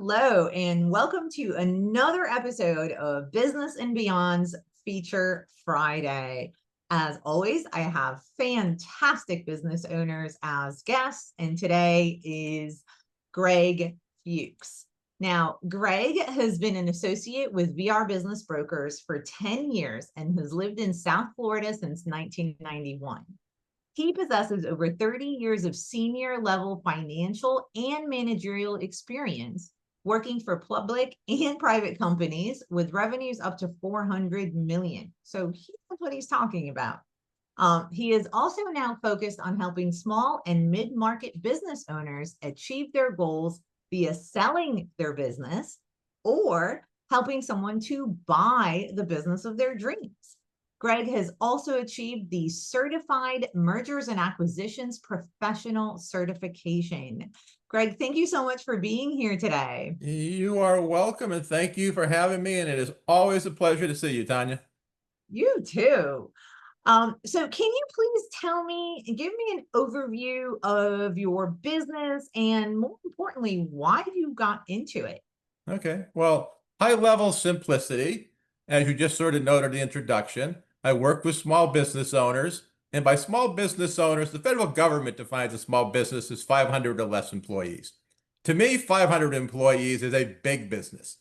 Hello, and welcome to another episode of Business and Beyond's Feature Friday. As always, I have fantastic business owners as guests, and today is Greg Fuchs. Now, Greg has been an associate with VR Business Brokers for 10 years and has lived in South Florida since 1991. He possesses over 30 years of senior level financial and managerial experience working for public and private companies with revenues up to 400 million. So he knows what he's talking about. He is also now focused on helping small and mid-market business owners achieve their goals via selling their business or helping someone to buy the business of their dreams. Greg has also achieved the Certified Mergers and Acquisitions Professional Certification. Greg, thank you so much for being here today. You are welcome, and thank you for having me. And it is always a pleasure to see you, Tanya. You too. So can you please give me an overview of your business and more importantly, why you got into it? Okay. Well, high-level simplicity, as you just sort of noted in the introduction, I work with small business owners. And by small business owners, the federal government defines a small business as 500 or less employees. To me, 500 employees is a big business.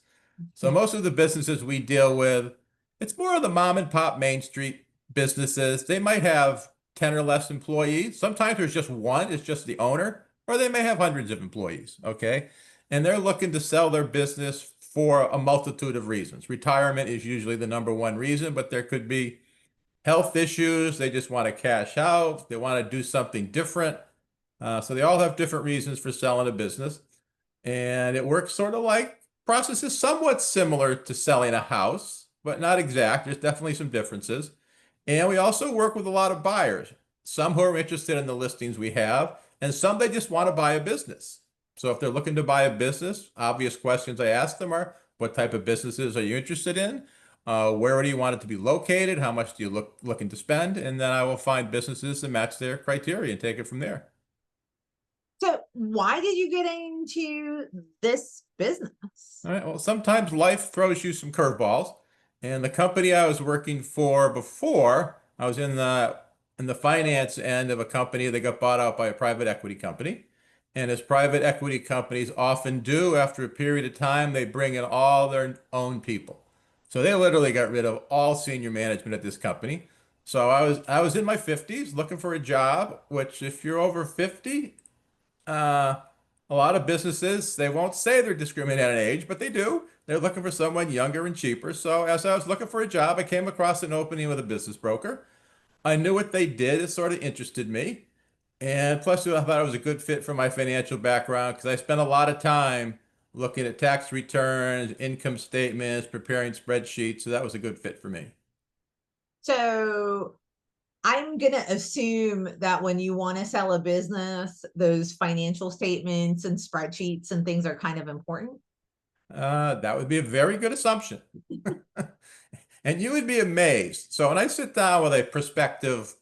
So most of the businesses we deal with, it's more of the mom and pop Main Street businesses. They might have 10 or less employees. Sometimes there's just one, it's just the owner, or they may have hundreds of employees, okay? And they're looking to sell their business for a multitude of reasons. Retirement is usually the number one reason, but there could be health issues. They just want to cash out. They want to do something different. So they all have different reasons for selling a business. And it works sort of like processes somewhat similar to selling a house, but not exact. There's definitely some differences. And we also work with a lot of buyers, some who are interested in the listings we have, and some they just want to buy a business. So if they're looking to buy a business, obvious questions I ask them are, what type of businesses are you interested in? Where do you want it to be located? How much do you looking to spend? And then I will find businesses that match their criteria and take it from there. So why did you get into this business? All right. Well, sometimes life throws you some curveballs. And the company I was working for before, I was in the finance end of a company that got bought out by a private equity company. And as private equity companies often do, after a period of time, they bring in all their own people. So they literally got rid of all senior management at this company. So I was in my 50s looking for a job, which if you're over 50, uh, a lot of businesses, they won't say they're discriminating on age, but they do. They're looking for someone younger and cheaper. So as I was looking for a job, I came across an opening with a business broker. I knew what they did. It sort of interested me. And plus, I thought it was a good fit for my financial background because I spent a lot of time looking at tax returns, income statements, preparing spreadsheets. So that was a good fit for me. So I'm going to assume that when you want to sell a business, those financial statements and spreadsheets and things are kind of important. That would be a very good assumption. And you would be amazed. So when I sit down with a prospective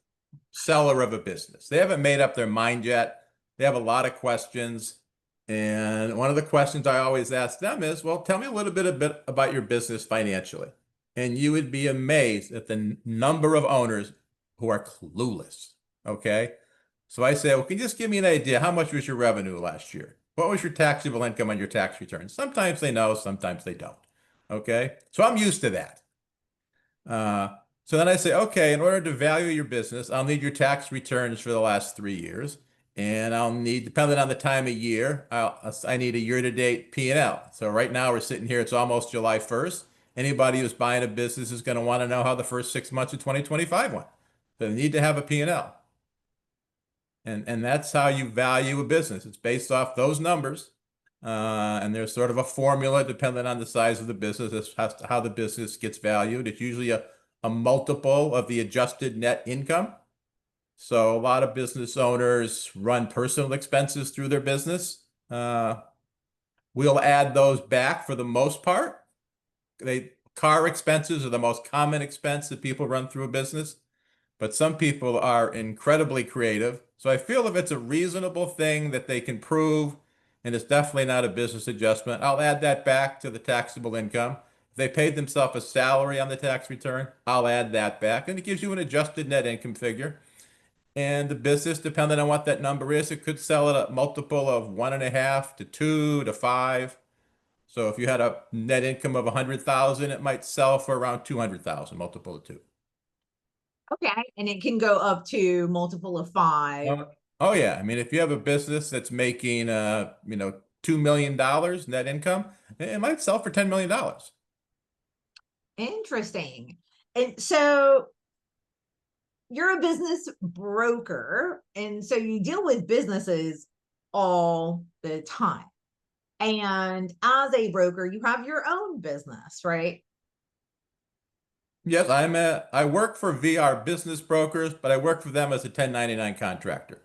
seller of a business, they haven't made up their mind yet. They have a lot of questions. And one of the questions I always ask them is, well, tell me a bit about your business financially. And you would be amazed at the number of owners who are clueless. Okay. So I say, well, can you just give me an idea? How much was your revenue last year? What was your taxable income on your tax return? Sometimes they know, sometimes they don't. Okay. So I'm used to that. Uh, so then I say, okay, in order to value your business, I'll need your tax returns for the last 3 years. And I'll need, depending on the time of year, I need a year-to-date P&L. So right now we're sitting here, it's almost July 1st. Anybody who's buying a business is going to want to know how the first 6 months of 2025 went. So they need to have a P&L. And that's how you value a business. It's based off those numbers. And there's sort of a formula depending on the size of the business as to how the business gets valued. It's usually a multiple of the adjusted net income. So a lot of business owners run personal expenses through their business. We'll add those back for the most part. Car expenses are the most common expense that people run through a business, but some people are incredibly creative. So I feel if it's a reasonable thing that they can prove and it's definitely not a business adjustment, I'll add that back to the taxable income. If they paid themselves a salary on the tax return, I'll add that back, and it gives you an adjusted net income figure. And the business, depending on what that number is, it could sell at a multiple of 1.5 to 2 to 5. So if you had a net income of 100,000, it might sell for around 200,000, multiple of 2. Okay. And it can go up to multiple of 5. Oh yeah. I mean, if you have a business that's making $2 million net income, it might sell for $10 million. Interesting. And so you're a business broker, and so you deal with businesses all the time. And as a broker, you have your own business, right? Yes, I work for VR Business Brokers, but I work for them as a 1099 contractor.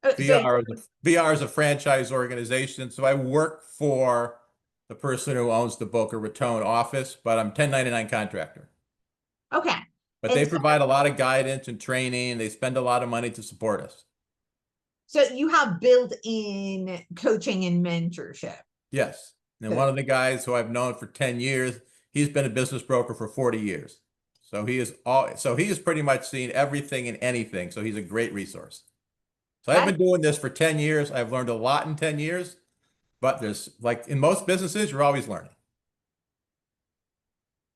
So, VR is a franchise organization, so I work for the person who owns the Boca Raton office, but I'm 1099 contractor. okay. But And they so, provide a lot of guidance and training. They spend a lot of money to support us. so you have built-in coaching and mentorship. Yes. And So one of the guys who I've known for 10 years, he's been a business broker for 40 years. So he has pretty much seen everything and anything. So he's a great resource. So I've that been doing this for 10 years. I've learned a lot in 10 years, but there's like in most businesses, you're always learning.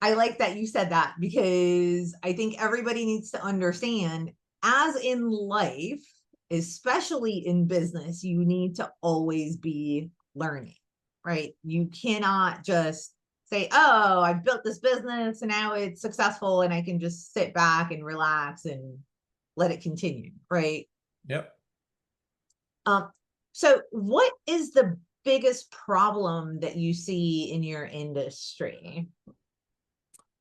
I like that you said that, because I think everybody needs to understand, as in life, especially in business, you need to always be learning, right? You cannot just say, oh, I built this business and now it's successful and I can just sit back and relax and let it continue, right? Yep. Um, so what is the biggest problem that you see in your industry?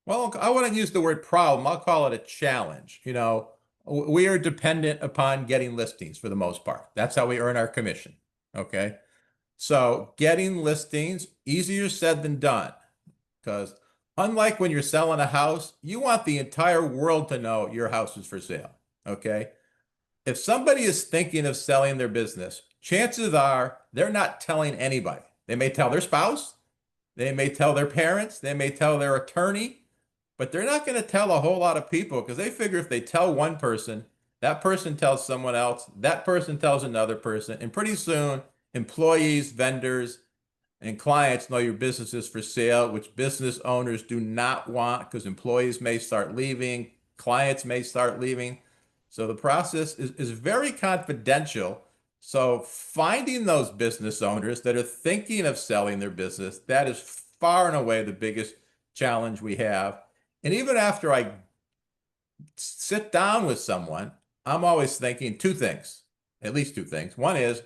Well, I wouldn't use the word problem. I'll call it a challenge. We are dependent upon getting listings for the most part. That's how we earn our commission. Okay. So getting listings, easier said than done. Because unlike when you're selling a house, you want the entire world to know your house is for sale. Okay. If somebody is thinking of selling their business, chances are they're not telling anybody. They may tell their spouse, they may tell their parents, they may tell their attorney, but they're not going to tell a whole lot of people because they figure if they tell one person, that person tells someone else, that person tells another person, and pretty soon employees, vendors, and clients know your business is for sale, which business owners do not want because employees may start leaving, clients may start leaving. So the process is very confidential. So finding those business owners that are thinking of selling their business, that is far and away the biggest challenge we have. And even after I sit down with someone, I'm always thinking two things, at least two things. One is,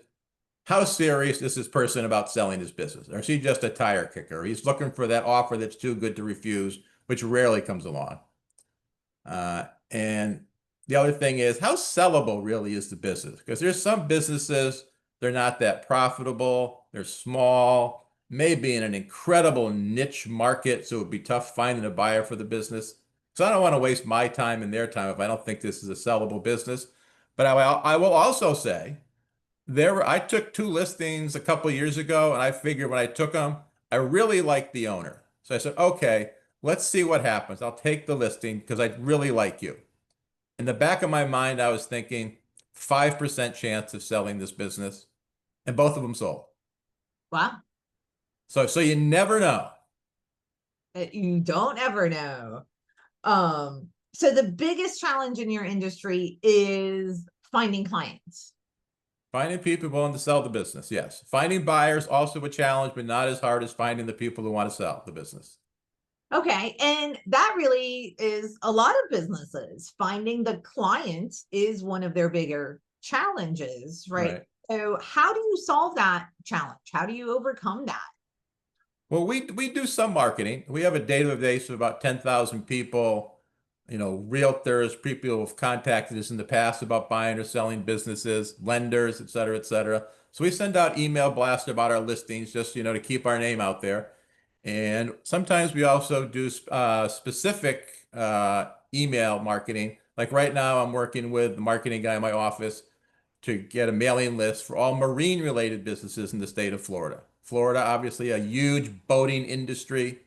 how serious is this person about selling his business? Or is he just a tire kicker? He's looking for that offer that's too good to refuse, which rarely comes along. And the other thing is, how sellable really is the business? Because there's some businesses, they're not that profitable, they're small, maybe in an incredible niche market, so it would be tough finding a buyer for the business. So I don't want to waste my time and their time if I don't think this is a sellable business. But I will also say, I took two listings a couple of years ago, and I figured when I took them, I really liked the owner. So I said, okay, let's see what happens. I'll take the listing because I really like you. In the back of my mind, I was thinking 5% chance of selling this business, and both of them sold. Wow. So you never know. You don't ever know. So the biggest challenge in your industry is finding clients. Finding people willing to sell the business, yes. Finding buyers also a challenge, but not as hard as finding the people who want to sell the business. Okay. And that really is a lot of businesses. Finding the client is one of their bigger challenges, right? Right. So how do you solve that challenge? How do you overcome that? Well, we do some marketing. We have a database of about 10,000 people, realtors, people who have contacted us in the past about buying or selling businesses, lenders, et cetera, et cetera. So we send out email blasts about our listings just, to keep our name out there. And sometimes we also do specific email marketing. Like right now, I'm working with the marketing guy in my office to get a mailing list for all marine related businesses in the state of Florida. Florida, obviously a huge boating industry.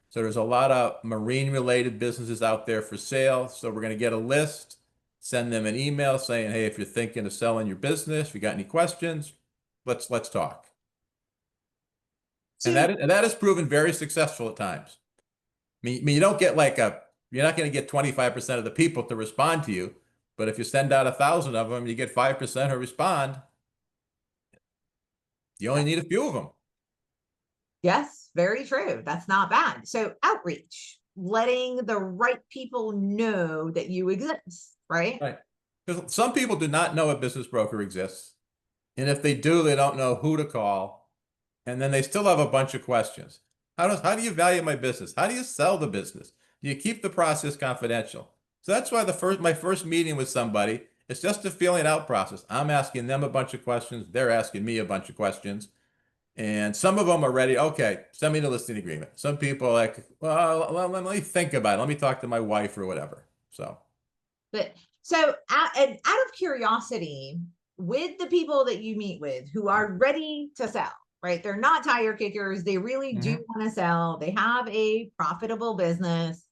So there's a lot of marine related businesses out there for sale. So we're going to get a list, send them an email saying, hey, if you're thinking of selling your business, if you got any questions, let's talk. And So that has proven very successful at times. I mean, you don't get you're not going to get 25% of the people to respond to you, but if you send out 1,000 of them, you get 5% who respond. You only need a few of them. yes, very true. That's not bad. So outreach, letting the right people know that you exist, right? Right. Because some people do not know a business broker exists. And if they do, they don't know who to call. And then they still have a bunch of questions. How do you value my business? How do you sell the business? Do you keep the process confidential? So that's why my first meeting with somebody, it's just a feeling out process. I'm asking them a bunch of questions. They're asking me a bunch of questions. And some of them are ready. Okay, send me the listing agreement. Some people are like, well, let me think about it. Let me talk to my wife or whatever. So, But so out of curiosity, with the people that you meet with who are ready to sell, right? They're not tire kickers. They really do want to sell. They have a profitable business.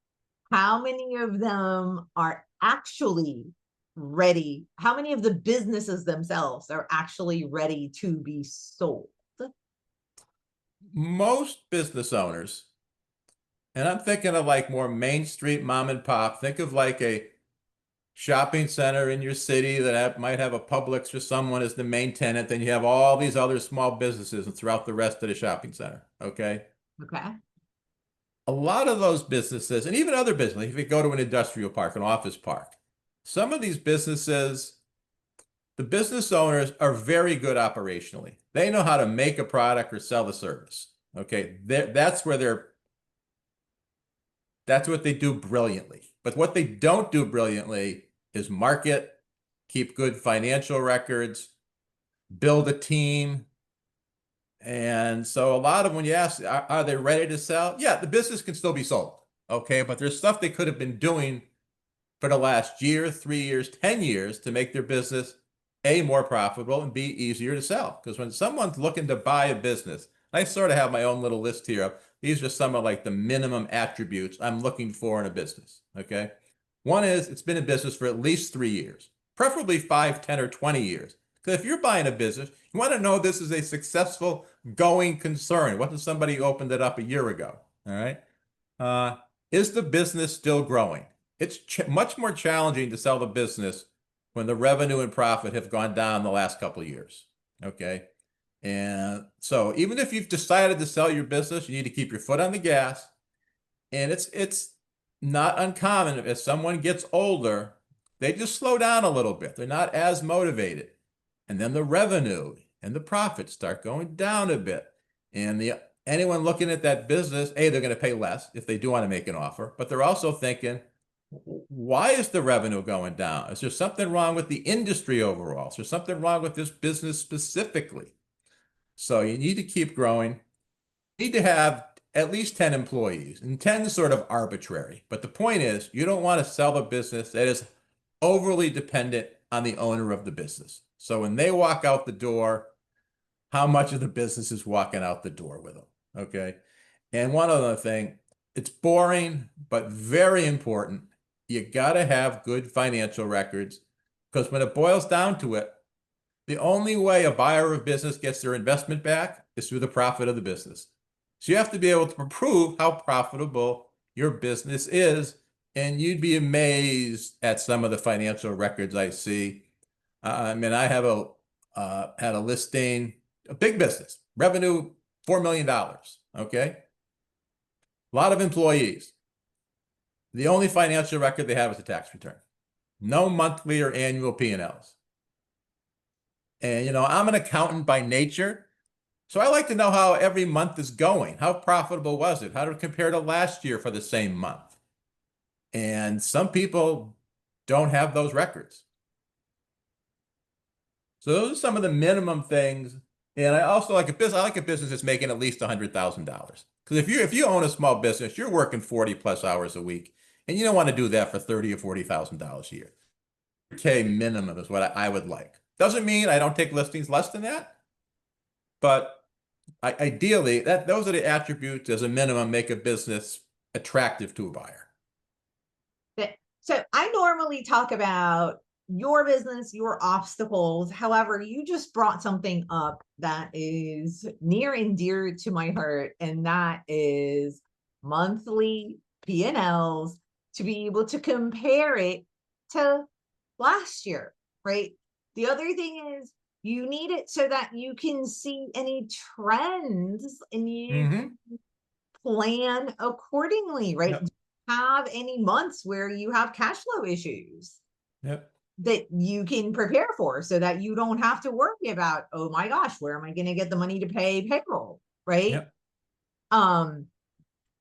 How many of them are actually ready? How many of the businesses themselves are actually ready to be sold? most business owners, and I'm thinking of like more Main Street mom and pop, think of like a shopping center in your city that might have a Publix or someone as the main tenant. Then you have all these other small businesses and throughout the rest of the shopping center. Okay. Okay. A lot of those businesses, and even other businesses, if you go to an industrial park, an office park, some of these businesses, the business owners are very good operationally. They know how to make a product or sell a service. Okay. That's what they do brilliantly. But what they don't do brilliantly is market, keep good financial records, build a team. And so a lot of when you ask, are they ready to sell? Yeah, the business can still be sold. Okay. But there's stuff they could have been doing for the last year, 3 years, 10 years to make their business A, more profitable and B, easier to sell. Because when someone's looking to buy a business, I sort of have my own little list here of these are some of like the minimum attributes I'm looking for in a business. Okay. One is it's been in business for at least 3 years, preferably 5, 10, or 20 years. Because if you're buying a business, you want to know this is a successful going concern. It wasn't somebody who opened it up a year ago. All right. Uh, is the business still growing? It's much more challenging to sell the business when the revenue and profit have gone down the last couple of years. Okay. And so even if you've decided to sell your business, you need to keep your foot on the gas. And it's not uncommon if someone gets older, they just slow down a little bit. They're not as motivated. And then the revenue and the profits start going down a bit. And anyone looking at that business, A, they're going to pay less if they do want to make an offer, but they're also thinking, why is the revenue going down? Is there something wrong with the industry overall? Is there something wrong with this business specifically? So you need to keep growing. You need to have at least 10 employees, and 10 is sort of arbitrary. But the point is, you don't want to sell a business that is overly dependent on the owner of the business. So when they walk out the door, how much of the business is walking out the door with them? Okay. And one other thing, it's boring, but very important. You got to have good financial records because when it boils down to it, the only way a buyer of business gets their investment back is through the profit of the business. So you have to be able to prove how profitable your business is. And you'd be amazed at some of the financial records I see. I mean, I have had a listing, a big business, revenue $4 million. Okay. A lot of employees. The only financial record they have is a tax return. No monthly or annual P&Ls. And, I'm an accountant by nature. So I like to know how every month is going. How profitable was it? How did it compare to last year for the same month? And some people don't have those records. So those are some of the minimum things. And I also like a business. I like a business that's making at least $100,000. Because if you own a small business, you're working 40 plus hours a week, and you don't want to do that for $30,000 or $40,000 a year. K minimum is what I would like. Doesn't mean I don't take listings less than that, but ideally, those are the attributes as a minimum make a business attractive to a buyer. So I normally talk about your business, your obstacles. However, you just brought something up that is near and dear to my heart, and that is monthly P&Ls, to be able to compare it to last year, right? The other thing is you need it so that you can see any trends and you plan accordingly, right? Yep. Have any months where you have cash flow issues Yep. that you can prepare for, so that you don't have to worry about, oh my gosh, where am I going to get the money to pay payroll, right? Yep.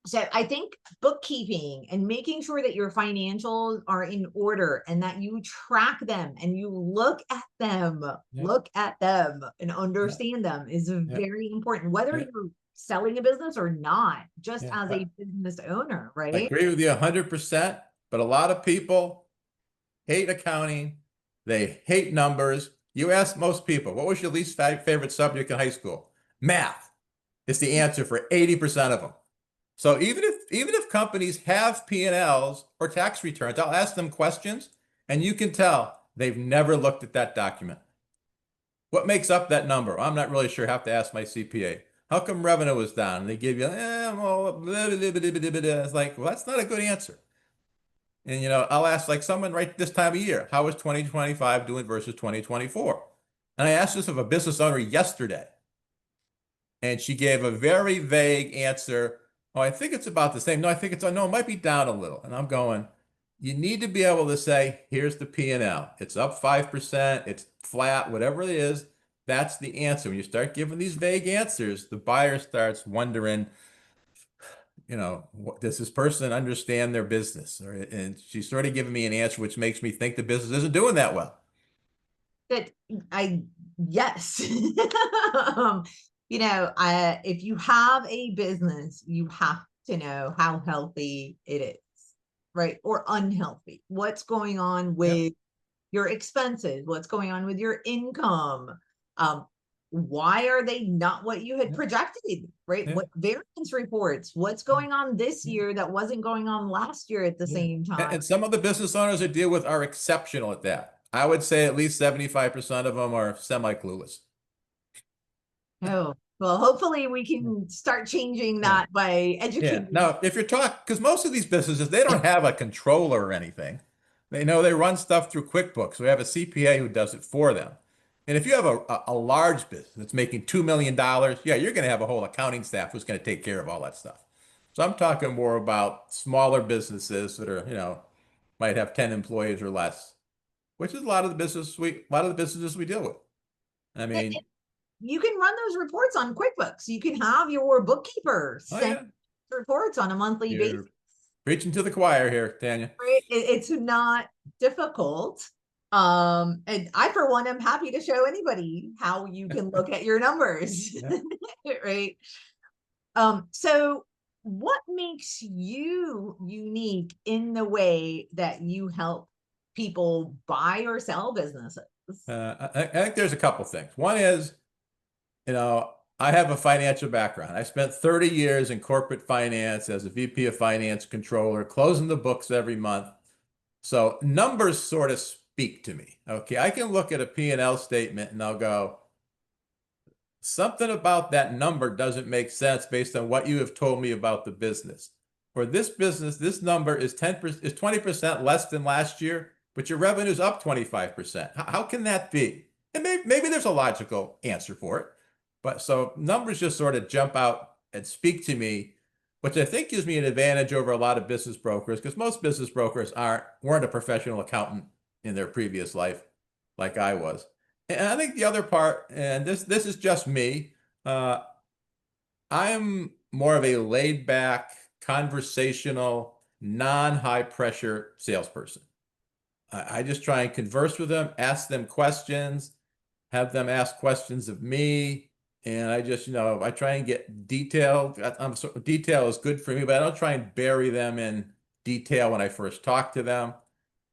So I think bookkeeping and making sure that your financials are in order and that you track them and you look at them and understand them is very important, whether you're selling a business or not, just as a business owner, I right? agree with you 100%, but a lot of people hate accounting. They hate numbers. You ask most people, what was your least favorite subject in high school? Math is the answer for 80% of them. So even if companies have P&Ls or tax returns, I'll ask them questions, and you can tell they've never looked at that document. What makes up that number? I'm not really sure. Have to ask my CPA. How come revenue is down? And they give you, well, blah, blah, blah, blah, blah, blah. It's like, well, that's not a good answer. And I'll ask like someone right this time of year, how is 2025 doing versus 2024? And I asked this of a business owner yesterday, and she gave a very vague answer. Oh, I think it's about the same. No, I think no, it might be down a little. And I'm going, you need to be able to say, here's the P&L. It's up 5%, it's flat, whatever it is. That's the answer. When you start giving these vague answers, the buyer starts wondering, does this person understand their business? And she's sort of giving me an answer which makes me think the business isn't doing that well. That yes. If you have a business, you have to know how healthy it is, right? Or unhealthy. What's going on with your expenses? What's going on with your income? Why are they not what you had projected, right? What variance reports? What's going on this year that wasn't going on last year at the same time? And some of the business owners I deal with are exceptional at that. I would say at least 75% of them are semi-clueless. Oh, well, hopefully we can start changing that by educating. Now, if you're talking, because most of these businesses, they don't have a controller or anything. They know they run stuff through QuickBooks. We have a CPA who does it for them. And if you have a large business that's making $2 million, yeah, you're going to have a whole accounting staff who's going to take care of all that stuff. So I'm talking more about smaller businesses that are, might have 10 employees or less, which is a lot of the businesses we deal with. I mean, you can run those reports on QuickBooks. You can have your bookkeeper send reports on a monthly basis. Preaching to the choir here, Tanya. Right? It's not difficult. And I, for one, am happy to show anybody how you can look at your numbers. Right. So what makes you unique in the way that you help people buy or sell businesses? I think there's a couple things. One is, I have a financial background. I spent 30 years in corporate finance as a VP of finance controller, closing the books every month. So numbers sort of speak to me. Okay, I can look at a P&L statement and I'll go, something about that number doesn't make sense based on what you have told me about the business. For this business, this number is 20% less than last year, but your revenue is up 25%. How can that be? And maybe there's a logical answer for it. But so numbers just sort of jump out and speak to me, which I think gives me an advantage over a lot of business brokers, because most business brokers weren't a professional accountant in their previous life like I was. And I think the other part, and this is just me, I'm more of a laid back, conversational, non-high pressure salesperson. I just try and converse with them, ask them questions, have them ask questions of me. And I just, I try and get detailed. Detail is good for me, but I don't try and bury them in detail when I first talk to them.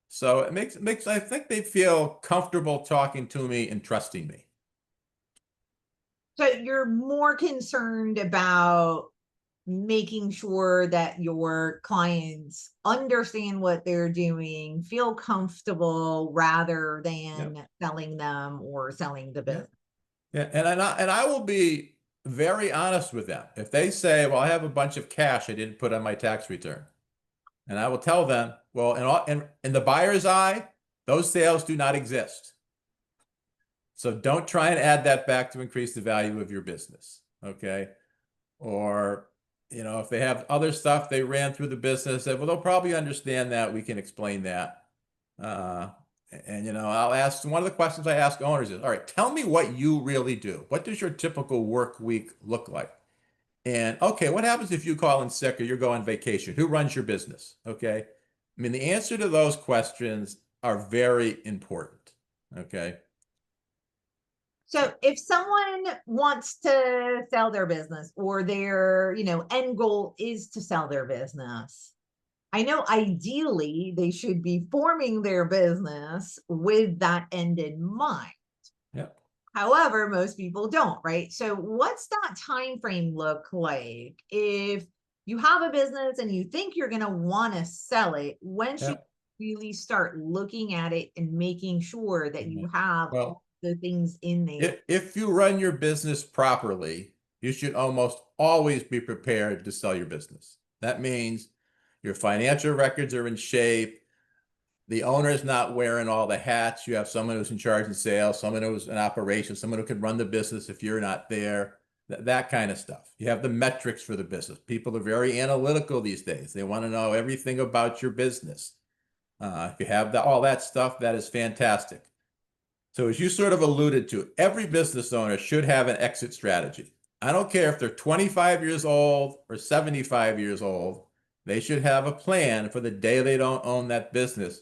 So it makes I think they feel comfortable talking to me and trusting me. So you're more concerned about making sure that your clients understand what they're doing, feel comfortable rather Yeah, than selling them or selling the yeah, business. yeah. And I will be very honest with them. If they say, "Well, I have a bunch of cash I didn't put on my tax return," and I will tell them, "Well, in the buyer's eye, those sales do not exist. So don't try and add that back to increase the value of your business." Okay. Or, if they have other stuff they ran through the business, well, they'll probably understand that. We can explain that. Uh, and, I'll ask one of the questions I ask owners is, all right, tell me what you really do. What does your typical work week look like? And okay, what happens if you call in sick or you go on vacation? Who runs your business? Okay. I mean, the answer to those questions are very important. Okay. So if someone wants to sell their business or their, end goal is to sell their business, I know ideally they should be forming their business with that end in mind. Yeah. However, most people don't, right? So what's that time frame look like? If you have a business and you think you're going to want to sell it, when should Yeah. you really start looking at it and making sure that Yeah. you have all Well, the things in there? if you run your business properly, you should almost always be prepared to sell your business. That means your financial records are in shape. The owner is not wearing all the hats. You have someone who's in charge of sales, someone who's in operations, someone who can run the business if you're not there, that kind of stuff. You have the metrics for the business. People are very analytical these days. They want to know everything about your business. If you have all that stuff, that is fantastic. So as you sort of alluded to, every business owner should have an exit strategy. I don't care if they're 25 years old or 75 years old, they should have a plan for the day they don't own that business.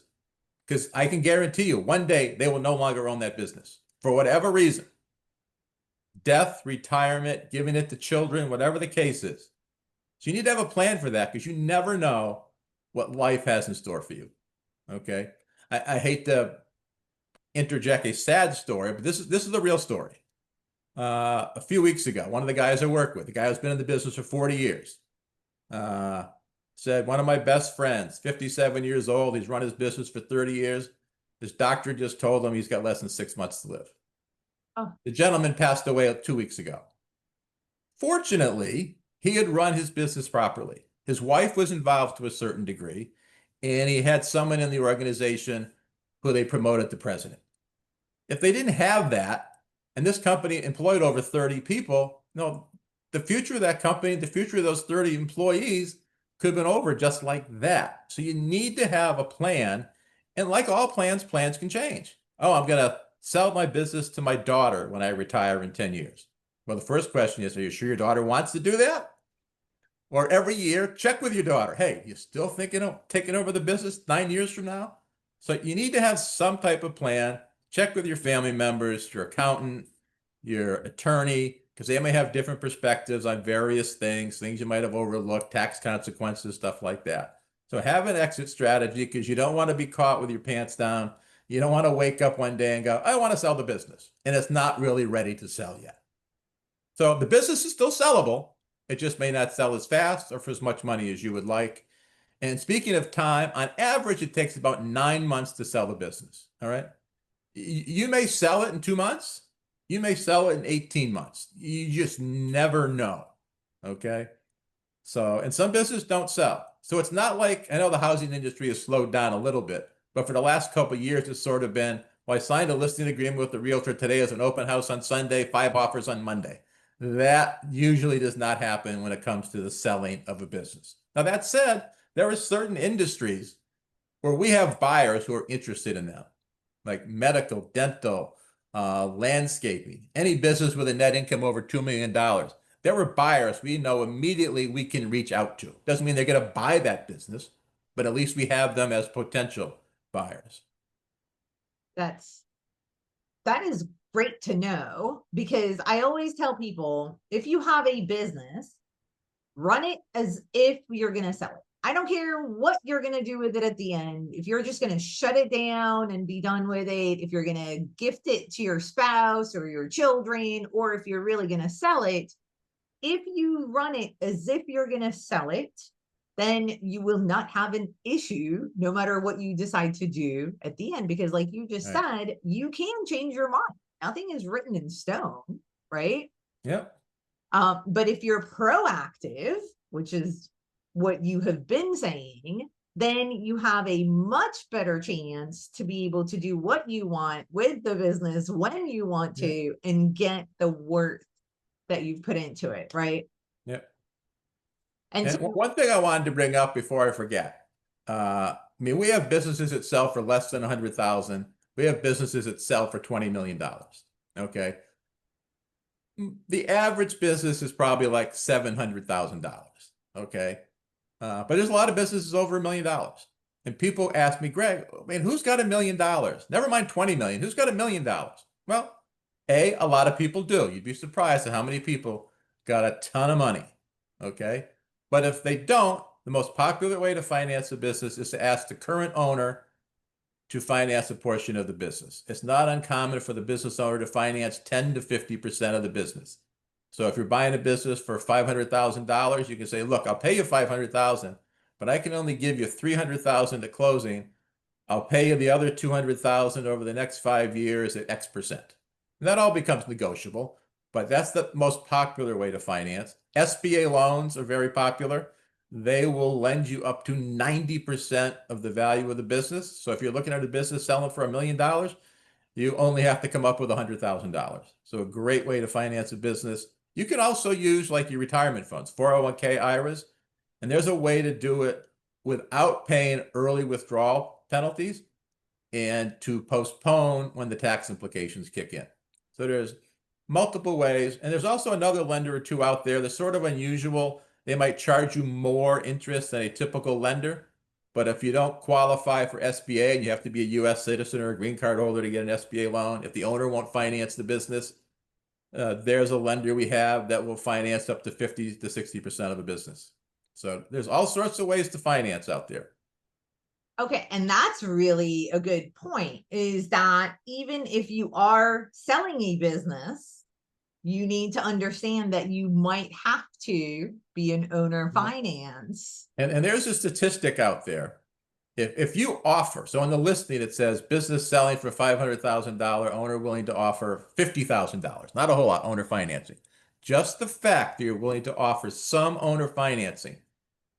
Because I can guarantee you, one day they will no longer own that business for whatever reason. Death, retirement, giving it to children, whatever the case is. So you need to have a plan for that because you never know what life has in store for you. Okay. I hate to interject a sad story, but this is the real story. A few weeks ago, one of the guys I work with, the guy who's been in the business for 40 years, uh, said, one of my best friends, 57 years old, he's run his business for 30 years. His doctor just told him he's got less than 6 months to live. Oh, The gentleman passed away 2 weeks ago. Fortunately, he had run his business properly. His wife was involved to a certain degree, and he had someone in the organization who they promoted to president. If they didn't have that, and this company employed over 30 people, the future of that company, the future of those 30 employees could have been over just like that. So you need to have a plan. And like all plans, plans can change. Oh, I'm going to sell my business to my daughter when I retire in 10 years. Well, the first question is, are you sure your daughter wants to do that? Or every year, check with your daughter. Hey, you still thinking of taking over the business 9 years from now? So you need to have some type of plan. Check with your family members, your accountant, your attorney, because they may have different perspectives on various things you might have overlooked, tax consequences, stuff like that. So have an exit strategy because you don't want to be caught with your pants down. You don't want to wake up one day and go, I want to sell the business, and it's not really ready to sell yet. So the business is still sellable. It just may not sell as fast or for as much money as you would like. And speaking of time, on average, it takes about 9 months to sell the business. All right. You may sell it in 2 months. You may sell it in 18 months. You just never know. Okay. So, and some businesses don't sell. So it's not like, I know the housing industry has slowed down a little bit, but for the last couple of years, it's sort of been, well, I signed a listing agreement with the realtor today as an open house on Sunday, 5 offers on Monday. That usually does not happen when it comes to the selling of a business. Now, that said, there are certain industries where we have buyers who are interested in them, like medical, dental, landscaping, any business with a net income over $2 million. There were buyers we know immediately we can reach out to. Doesn't mean they're going to buy that business, but at least we have them as potential buyers. that's that is great to know because I always tell people if you have a business, run it as if you're going to sell it. I don't care what you're going to do with it at the end. If you're just going to shut it down and be done with it, if you're going to gift it to your spouse or your children, or if you're really going to sell it, if you run it as if you're going to sell it, then you will not have an issue no matter what you decide to do at the end. Because like you just said, you can change your mind. Nothing is written in stone, right? Yep. But if you're proactive, which is what you have been saying, then you have a much better chance to be able to do what you want with the business when you want to and get the worth that you've put into it, right? Yep. And so, one thing I wanted to bring up before I forget, I mean, we have businesses that sell for less than 100,000. We have businesses that sell for $20 million. Okay. The average business is probably like $700,000. Okay. But there's a lot of businesses over $1 million. And people ask me, Greg, I mean, who's got $1 million? Never mind 20 million. Who's got $1 million? Well, a lot of people do. You'd be surprised at how many people got a ton of money. Okay. But if they don't, the most popular way to finance a business is to ask the current owner to finance a portion of the business. It's not uncommon for the business owner to finance 10 to 50% of the business. So if you're buying a business for $500,000, you can say, look, I'll pay you $500,000, but I can only give you $300,000 at closing. I'll pay you the other $200,000 over the next 5 years at X%. And that all becomes negotiable, but that's the most popular way to finance. SBA loans are very popular. They will lend you up to 90% of the value of the business. So if you're looking at a business selling for $1 million, you only have to come up with $100,000. So a great way to finance a business. You can also use like your retirement funds, 401k IRAs, and there's a way to do it without paying early withdrawal penalties and to postpone when the tax implications kick in. So there's multiple ways. And there's also another lender or two out there that's sort of unusual. They might charge you more interest than a typical lender. But if you don't qualify for SBA and you have to be a U.S. citizen or a green card holder to get an SBA loan, if the owner won't finance the business, there's a lender we have that will finance up to 50 to 60% of the business. So there's all sorts of ways to finance out there. okay, and that's really a good point, is that even if you are selling a business, you need to understand that you might have to be an owner finance. And there's a statistic out there. If you offer, so on the listing it says business selling for $500,000, owner willing to offer $50,000, not a whole lot, owner financing. Just the fact that you're willing to offer some owner financing.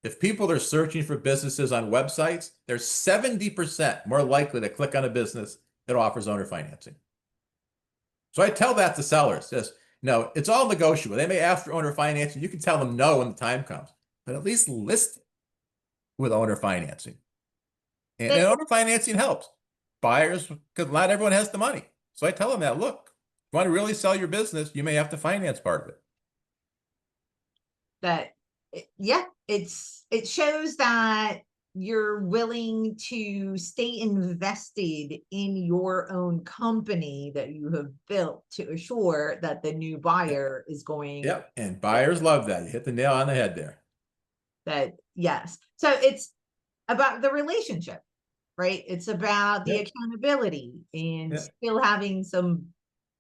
If people are searching for businesses on websites, they're 70% more likely to click on a business that offers owner financing. So I tell that to sellers, just, no, it's all negotiable. They may ask for owner financing. You can tell them no when the time comes, but at least list it with owner financing. And owner financing helps buyers because not everyone has the money. So I tell them that, look, if you want to really sell your business, you may have to finance part of it. That, yeah, it shows that you're willing to stay invested in your own company that you have built to assure that the new buyer is going. Yep. And buyers love that. You hit the nail on the head there. That, yes. So it's about the relationship, right? It's about the accountability and still having some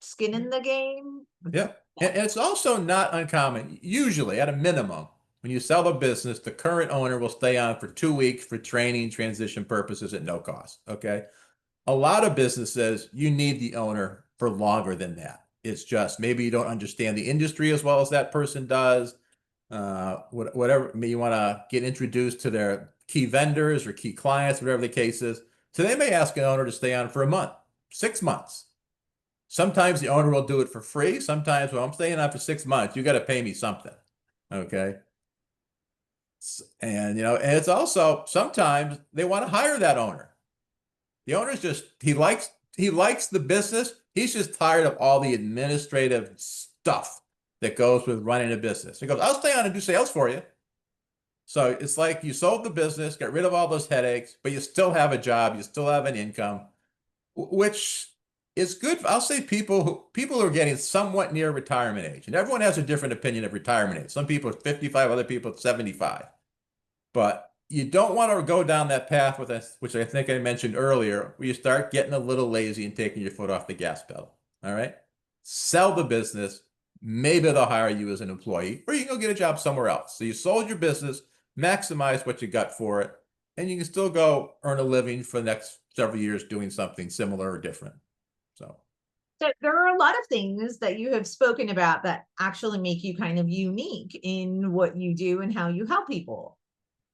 skin in the game. Yeah. And it's also not uncommon. Usually, at a minimum, when you sell a business, the current owner will stay on for 2 weeks for training, transition purposes at no cost. Okay. A lot of businesses, you need the owner for longer than that. It's just maybe you don't understand the industry as well as that person does. Whatever, maybe you want to get introduced to their key vendors or key clients, whatever the case is. So they may ask an owner to stay on for a month, 6 months. Sometimes the owner will do it for free. Sometimes, well, I'm staying on for 6 months. You got to pay me something. Okay. And, and it's also sometimes they want to hire that owner. The owner's just, he likes the business. He's just tired of all the administrative stuff that goes with running a business. He goes, I'll stay on and do sales for you. So it's like you sold the business, got rid of all those headaches, but you still have a job, you still have an income, which is good. I'll say people who are getting somewhat near retirement age, and everyone has a different opinion of retirement age. Some people are 55, other people at 75. But you don't want to go down that path with us, which I think I mentioned earlier, where you start getting a little lazy and taking your foot off the gas pedal. All right. Sell the business. Maybe they'll hire you as an employee, or you can go get a job somewhere else. So you sold your business, maximize what you got for it, and you can still go earn a living for the next several years doing something similar or different. So there are a lot of things that you have spoken about that actually make you kind of unique in what you do and how you help people.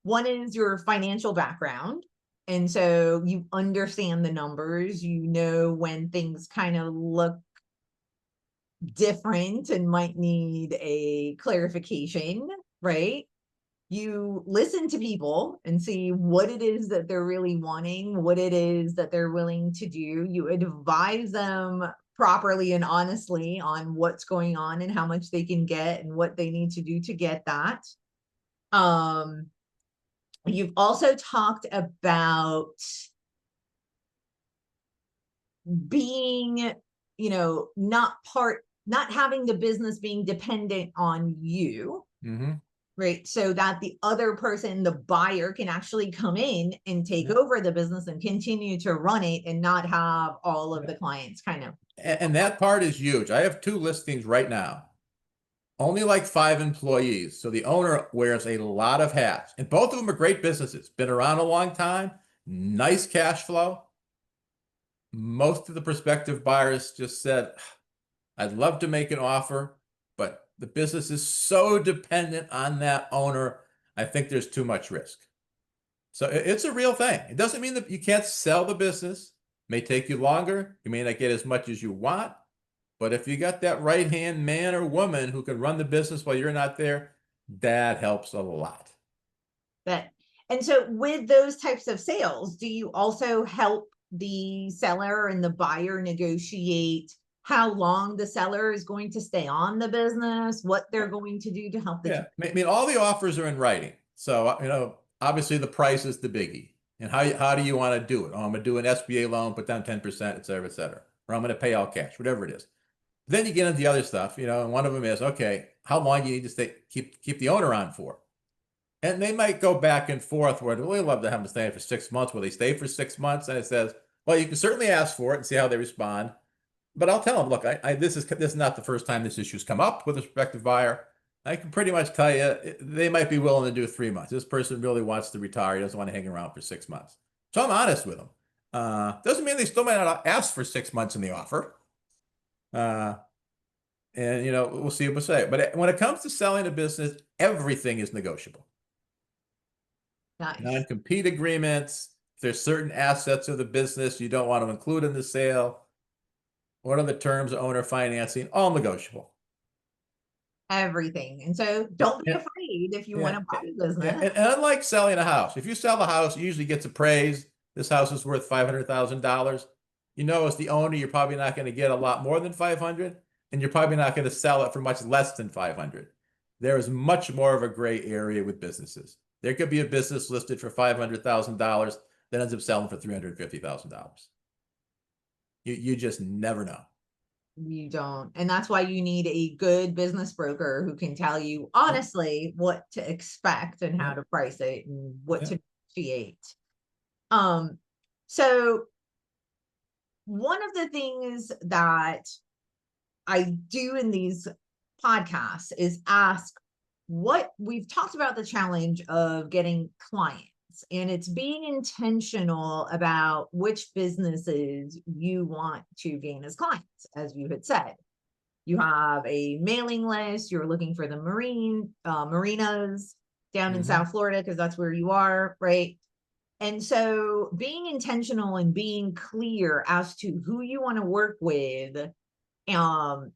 One is your financial background. And so you understand the numbers, you know when things kind of look different and might need a clarification, right? You listen to people and see what it is that they're really wanting, what it is that they're willing to do. You advise them properly and honestly on what's going on and how much they can get and what they need to do to get that. You've also talked about being, not having the business being dependent on you. Mm-hmm. Right. So that the other person, the buyer, can actually come in and take over the business and continue to run it and not have all of the clients kind of. And that part is huge. I have 2 listings right now, only like 5 employees. So the owner wears a lot of hats, and both of them are great businesses, been around a long time, nice cash flow. Most of the prospective buyers just said, I'd love to make an offer, but the business is so dependent on that owner. I think there's too much risk. So it's a real thing. It doesn't mean that you can't sell the business. It may take you longer. You may not get as much as you want. But if you got that right-hand man or woman who can run the business while you're not there, that helps a lot. And so with those types of sales, do you also help the seller and the buyer negotiate how long the seller is going to stay on the business, what they're going to do to help the I mean, all the offers are in writing. So, obviously the price is the biggie. And how do you want to do it? Oh, I'm going to do an SBA loan, put down 10%, et cetera, et cetera. Or I'm going to pay all cash, whatever it is. Then you get into the other stuff, and one of them is, okay, how long do you need to stay, keep the owner on for? And they might go back and forth where they'd really love to have them stay for 6 months. Will they stay for 6 months? And it says, well, you can certainly ask for it and see how they respond. But I'll tell them, look, this is not the first time this issue's come up with a prospective buyer. I can pretty much tell you they might be willing to do 3 months. This person really wants to retire. He doesn't want to hang around for 6 months. So I'm honest with them. Doesn't mean they still might not ask for 6 months in the offer. And we'll see what we say. But when it comes to selling a business, everything is negotiable. Nice. Non-compete agreements. If there's certain assets of the business you don't want to include in the sale. What are the terms of owner financing? All negotiable. Everything. And so don't be afraid if you want to buy a business. And unlike selling a house, if you sell a house, it usually gets appraised. This house is worth $500,000. As the owner, you're probably not going to get a lot more than 500, and you're probably not going to sell it for much less than 500. There is much more of a gray area with businesses. There could be a business listed for $500,000 that ends up selling for $350,000. You just never know. You don't. And that's why you need a good business broker who can tell you honestly what to expect and how to price it and what to negotiate. So one of the things that I do in these podcasts is ask what we've talked about the challenge of getting clients. And it's being intentional about which businesses you want to gain as clients, as you had said. You have a mailing list, you're looking for the marinas down in South Florida, because that's where you are, right? And so being intentional and being clear as to who you want to work with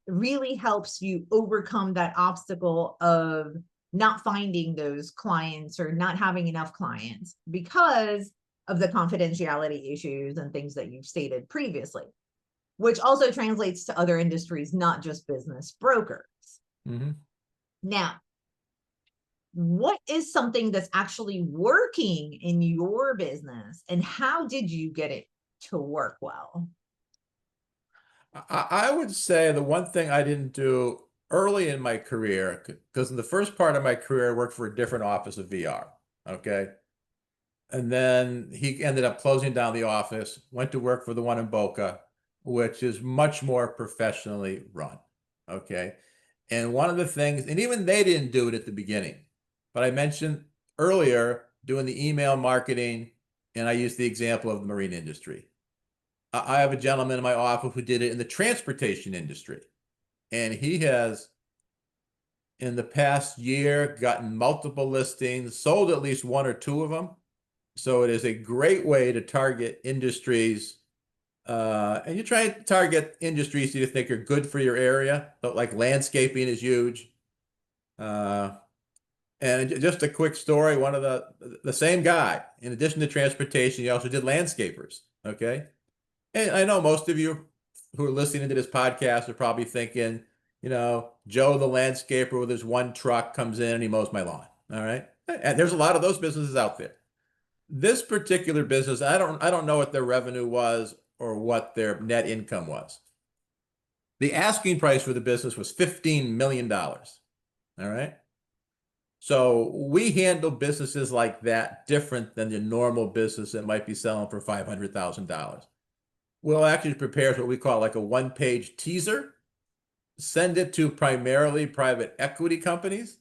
really helps you overcome that obstacle of not finding those clients or not having enough clients because of the confidentiality issues and things that you've stated previously, which also translates to other industries, not just business brokers. Now, what is something that's actually working in your business and how did you get it to work well? I would say the one thing I didn't do early in my career, because in the first part of my career, I worked for a different office of VR. Okay. And then he ended up closing down the office, went to work for the one in Boca, which is much more professionally run. Okay. And one of the things, and even they didn't do it at the beginning, but I mentioned earlier doing the email marketing, and I used the example of the marine industry. I have a gentleman in my office who did it in the transportation industry, and he has, in the past year, gotten multiple listings, sold at least one or two of them. So it is a great way to target industries. And you try to target industries you think are good for your area. So like landscaping is huge. Uh, and just a quick story, one of the same guy, in addition to transportation, he also did landscapers. Okay. And I know most of you who are listening to this podcast are probably thinking, Joe the landscaper with his one truck comes in and he mows my lawn. All right. And there's a lot of those businesses out there. This particular business, I don't know what their revenue was or what their net income was. The asking price for the business was $15 million. All right. So we handle businesses like that different than the normal business that might be selling for $500,000. We'll actually prepare what we call like a one-page teaser, send it to primarily private equity companies.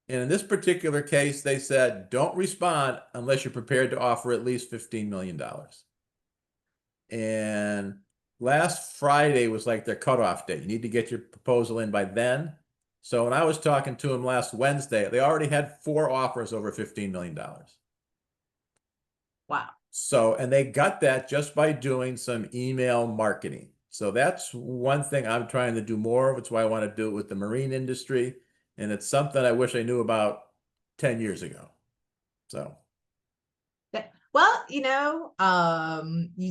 And in this particular case, they said, don't respond unless you're prepared to offer at least $15 million. And last Friday was like their cutoff date. You need to get your proposal in by then. So when I was talking to them last Wednesday, they already had 4 offers over $15 million. Wow. So, and they got that just by doing some email marketing. So that's one thing I'm trying to do more of. It's why I want to do it with the marine industry. And it's something I wish I knew about 10 years ago. So, Well, you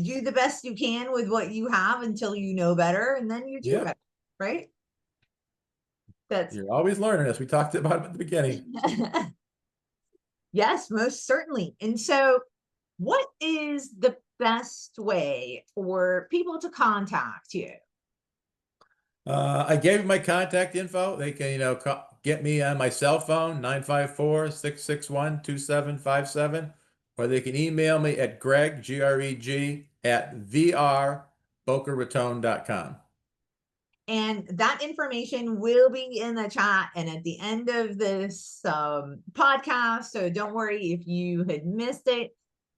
do the best you can with what you have until you know better, and then you do yeah, better, right? That's you're always learning, as we talked about at the beginning. yes, most certainly. And so, what is the best way for people to contact you? I gave you my contact info. They can, get me on my cell phone, 954-661-2757, or they can email me at Greg, Greg, at vrbocaratone.com. And that information will be in the chat and at the end of this podcast. So don't worry if you had missed it.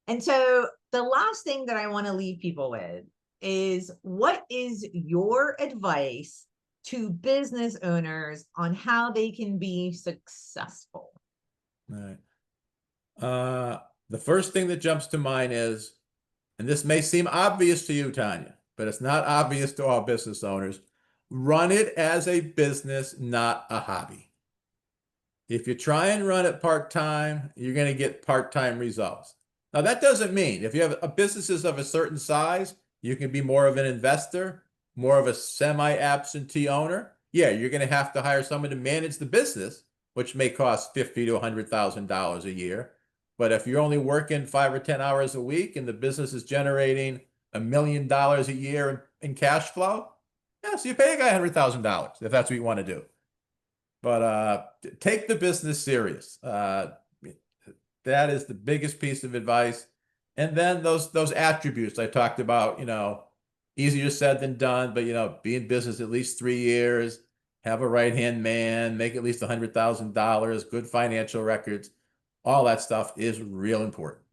And so the last thing that I want to leave people with is, what is your advice to business owners on how they can be successful? All right. The first thing that jumps to mind is, and this may seem obvious to you, Tanya, but it's not obvious to all business owners, run it as a business, not a hobby. If you try and run it part-time, you're going to get part-time results. Now, that doesn't mean if you have a businesses of a certain size, you can be more of an investor, more of a semi-absentee owner. Yeah, you're going to have to hire someone to manage the business, which may cost $50,000 to $100,000 a year. But if you're only working 5 or 10 hours a week and the business is generating $1 million a year in cash flow, yeah, so you pay a guy $100,000 if that's what you want to do. But take the business serious. That is the biggest piece of advice. And then those attributes I talked about, easier said than done, but be in business at least 3 years, have a right-hand man, make at least $100,000, good financial records. All that stuff is real important.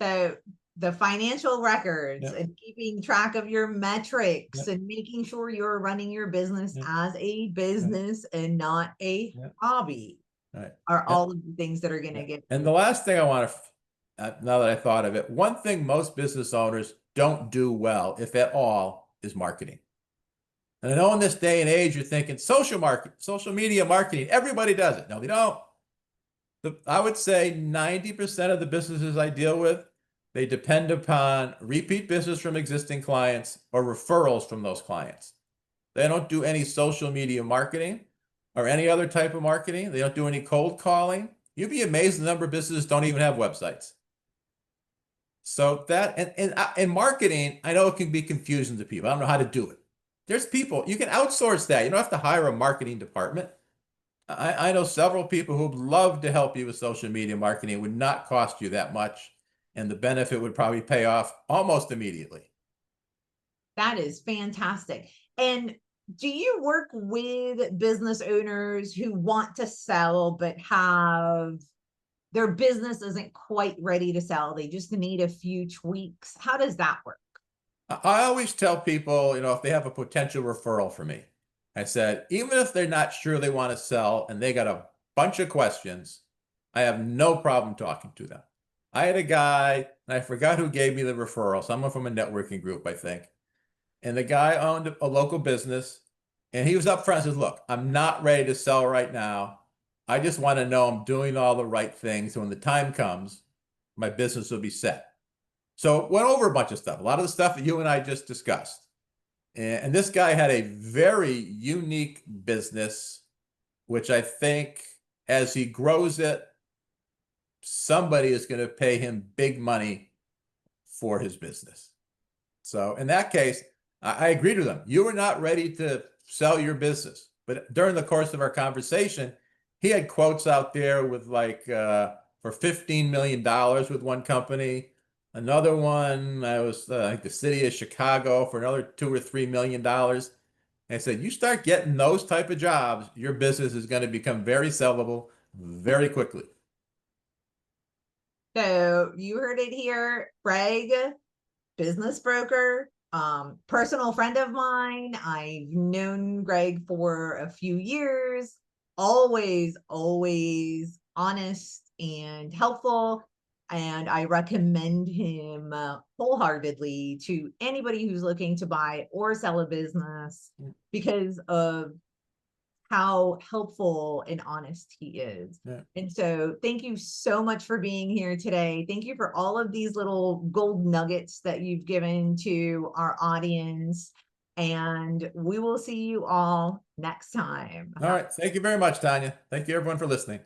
So the financial records, Yep. and keeping track of your metrics, Yep. and making sure you're running your business Yep. as a business and not a Yep. hobby Right. are all of the things that are going to get And you. the last thing I want to, now that I thought of it, one thing most business owners don't do well, if at all, is marketing. And I know in this day and age, you're thinking social media marketing, everybody does it. No, they don't. I would say 90% of the businesses I deal with, they depend upon repeat business from existing clients or referrals from those clients. They don't do any social media marketing or any other type of marketing. They don't do any cold calling. You'd be amazed the number of businesses don't even have websites. So that, and marketing, I know it can be confusing to people. I don't know how to do it. There's people, you can outsource that. You don't have to hire a marketing department. I know several people who'd love to help you with social media marketing. It would not cost you that much, and the benefit would probably pay off almost immediately. That is fantastic. And do you work with business owners who want to sell but have their business isn't quite ready to sell? They just need a few tweaks. How does that work? I always tell people, if they have a potential referral for me, I said, even if they're not sure they want to sell and they got a bunch of questions, I have no problem talking to them. I had a guy, and I forgot who gave me the referral, someone from a networking group, I think. And the guy owned a local business, and he was upfront and says, look, I'm not ready to sell right now. I just want to know I'm doing all the right things. So when the time comes, my business will be set. So went over a bunch of stuff, a lot of the stuff that you and I just discussed. And this guy had a very unique business, which I think as he grows it, somebody is going to pay him big money for his business. So in that case, I agreed with him. You were not ready to sell your business. But during the course of our conversation, he had quotes out there with for $15 million with one company. Another one, I was like the city of Chicago for another $2 or $3 million. I said, you start getting those type of jobs, your business is going to become very sellable very quickly. So you heard it here, Greg, business broker, personal friend of mine. I've known Greg for a few years, always honest and helpful. And I recommend him wholeheartedly to anybody who's looking to buy or sell a business because of how helpful and honest he is. Yeah. And so thank you so much for being here today. Thank you for all of these little gold nuggets that you've given to our audience. And we will see you all next time. All right. Thank you very much, Tanya. Thank you, everyone, for listening.